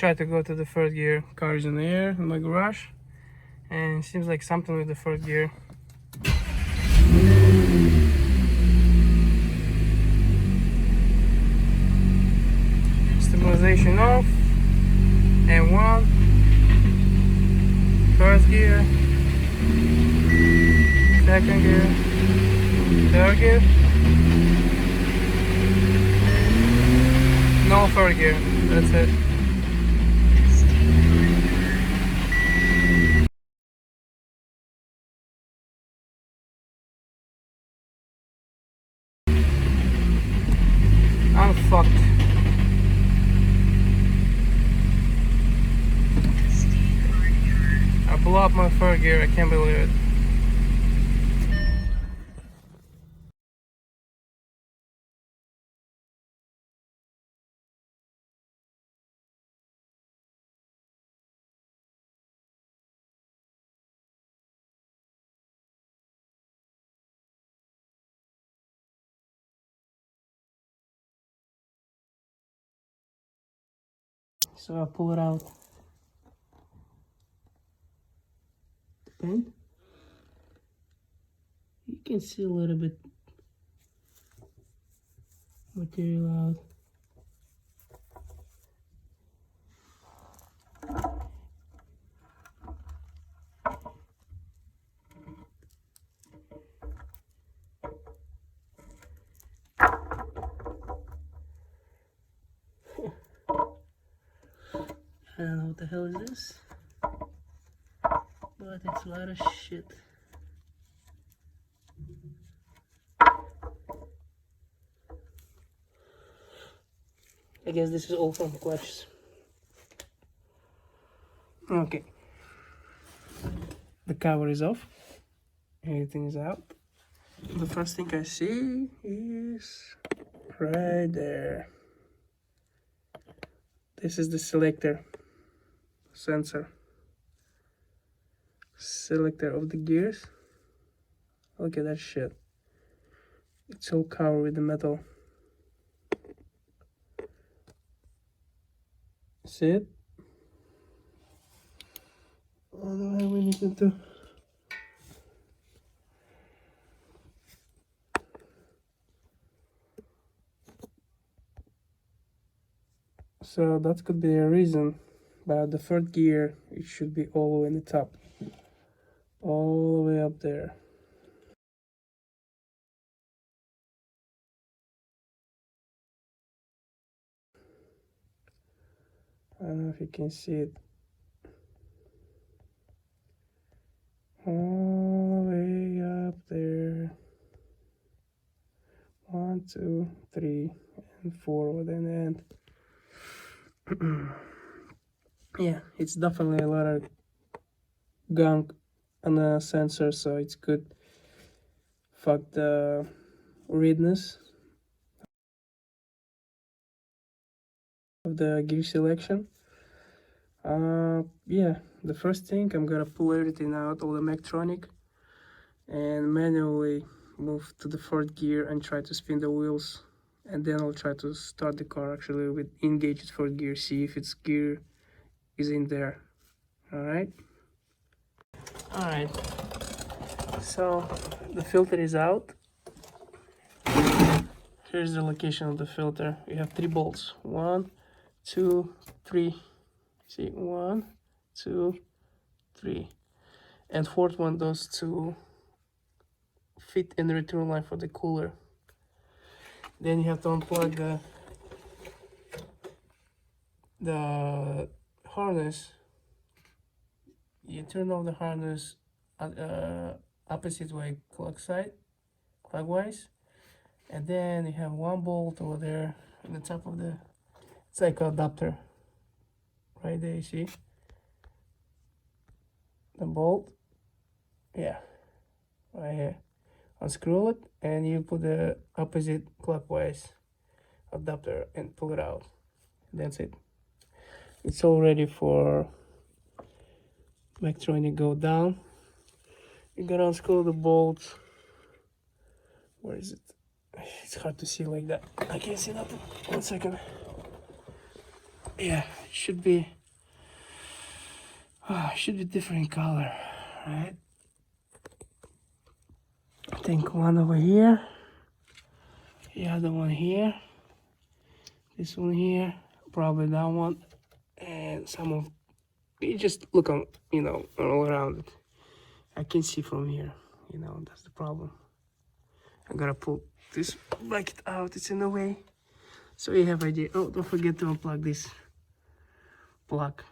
try to go to the third gear. Car is in the air in my garage, and it seems like something with the third gear. Stabilization off, and 1, first gear, second gear, third gear, no third gear, that's it. I'm fucked. I blew up my third gear, I can't believe it. So I'll pull it out. The paint. You can see a little bit material out. I don't know what the hell is this, but it's a lot of shit. I guess this is all from clutches. Okay. The cover is off. Everything is out. The first thing I see is right there. This is the selector sensor. Selector of the gears. Look at that shit. It's all covered with the metal. See it? I don't have anything to. So that could be a reason, but the third gear, it should be all the way in the top. All the way up there. I don't know if you can see it. All the way up there. 1, 2, 3, and 4 with an end. Yeah, it's definitely a lot of gunk on the sensor, so it's good. Fuck the readiness of the gear selection. Yeah, the first thing, I'm gonna pull everything out, all the Mechtronic, and manually move to the third gear and try to spin the wheels, and then I'll try to start the car actually with engaged third gear, see if its gear is in there. Alright, so the filter is out. Here's the location of the filter. We have 3 bolts, 1, 2, 3. See, 1, 2, 3, and fourth one, those two fit in the return line for the cooler. Then you have to unplug the harness. You turn off the harness opposite way, clockwise, and then you have 1 bolt over there on the top of the, it's like an adapter right there. You see the bolt? Yeah, right here. Unscrew it and you put the opposite clockwise adapter and pull it out. That's it. It's all ready for Mechtronic go down. You gotta unscrew the bolts. Where is it? It's hard to see like that. I can't see nothing. 1 second. Yeah, it should be different color, right? I think one over here, the other one here, this one here, probably that one, and some of you just look on, you know, all around it. I can see from here, you know, that's the problem. I gotta pull this bracket out, it's in the way. So you have idea. Oh, don't forget to unplug this plug.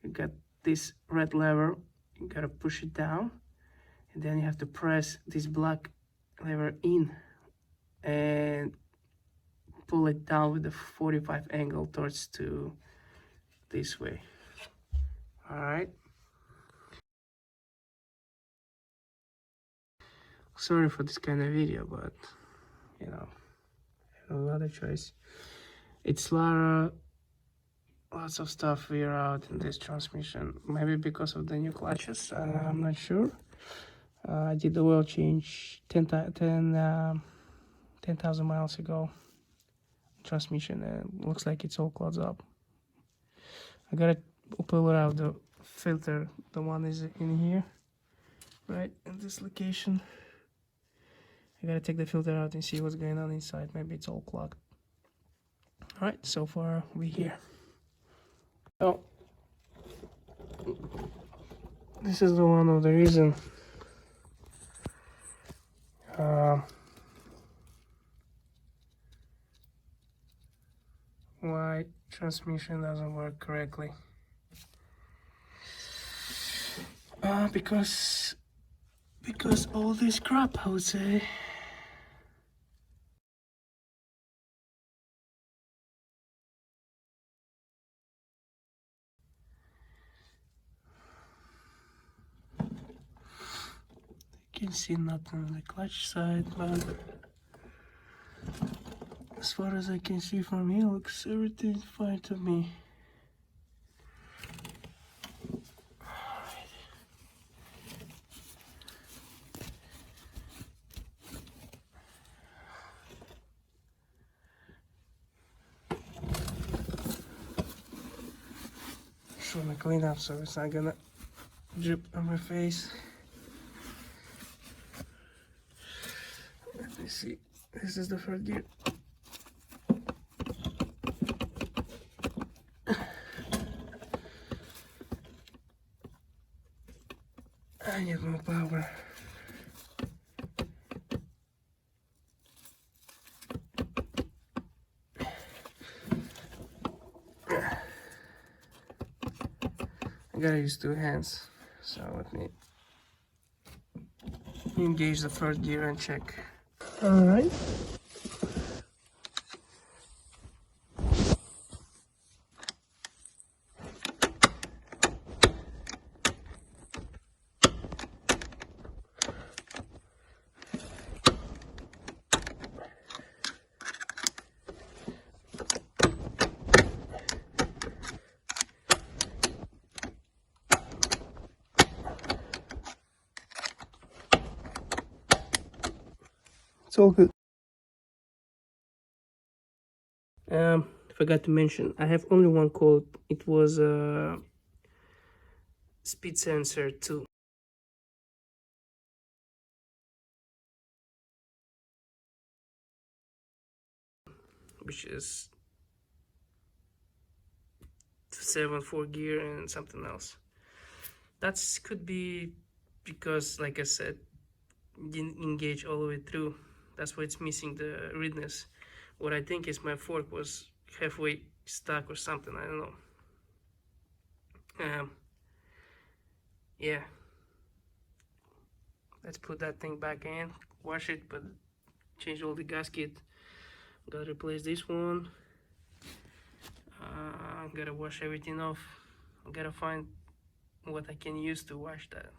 You got this red lever, you gotta push it down, and then you have to press this black lever in and pull it down with the 45 angle towards to this way. All right. Sorry for this kind of video, but you know, no other choice. It's lots of stuff wear out in this transmission. Maybe because of the new clutches. I'm not sure. I did the oil change 10,000 miles ago. Transmission, and looks like it's all clogged up. I gotta pull out the filter. The one is in here, right in this location. I gotta take the filter out and see what's going on inside. Maybe it's all clogged. All right, so far we're here. Oh, this is the one of the reason why transmission doesn't work correctly. Because all this crap, I would say. You can see nothing on the clutch side, but as far as I can see from here, looks everything fine to me. Just wanna clean up so it's not gonna drip on my face. Let me see. This is the first gear. I need more power. I gotta use two hands, so let me engage the first gear and check. Alright. It's all good. Forgot to mention, I have only one code. It was speed sensor 2. Which is 7/4 gear and something else. That's could be because, like I said, didn't engage all the way through. That's why it's missing the readness. What I think is my fork was halfway stuck or something. I don't know. Yeah. Let's put that thing back in, wash it, but change all the gasket. Gotta replace this one. Gotta wash everything off. Gotta find what I can use to wash that.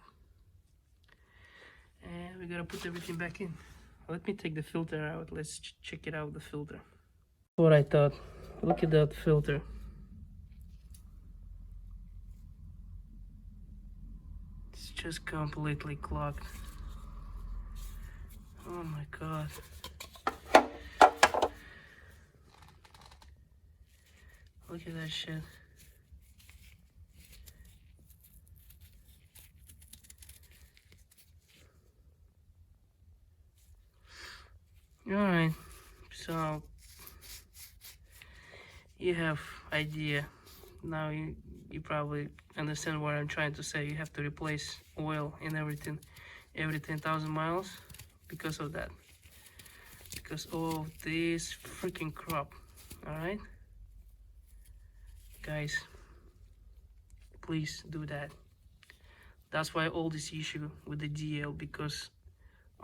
And we gotta put everything back in. Let me take the filter out. Let's check it out, the filter. What I thought. Look at that filter. It's just completely clogged. Oh my god. Look at that shit. Alright, so you have idea. Now you probably understand what I'm trying to say. You have to replace oil and everything every 10,000 miles because of that. Because of this freaking crop. Alright? Guys, please do that. That's why all this issue with the DL, because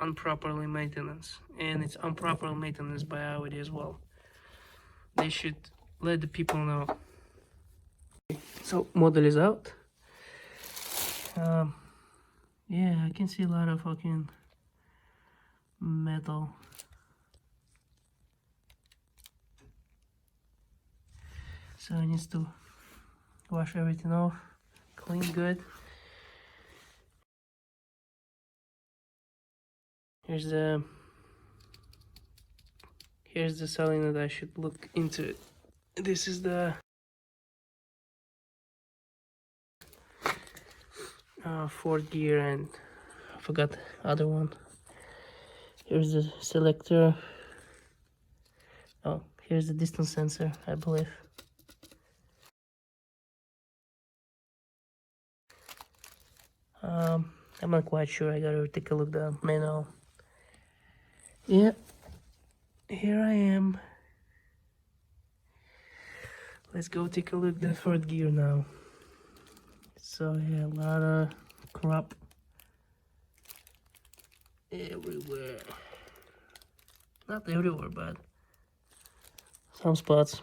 improperly maintenance, and it's improper maintenance by Audi as well. They should let the people know. So model is out. Yeah, I can see a lot of fucking metal. So I need to wash everything off, clean good. Here's the cylinder that I should look into. This is the fourth gear, and I forgot the other one. Here's the selector. Oh, here's the distance sensor, I believe. I'm not quite sure. I gotta take a look at the manual. Yeah, here I am. Let's go take a look at the third gear now. So yeah, a lot of crap everywhere. Not everywhere, but some spots.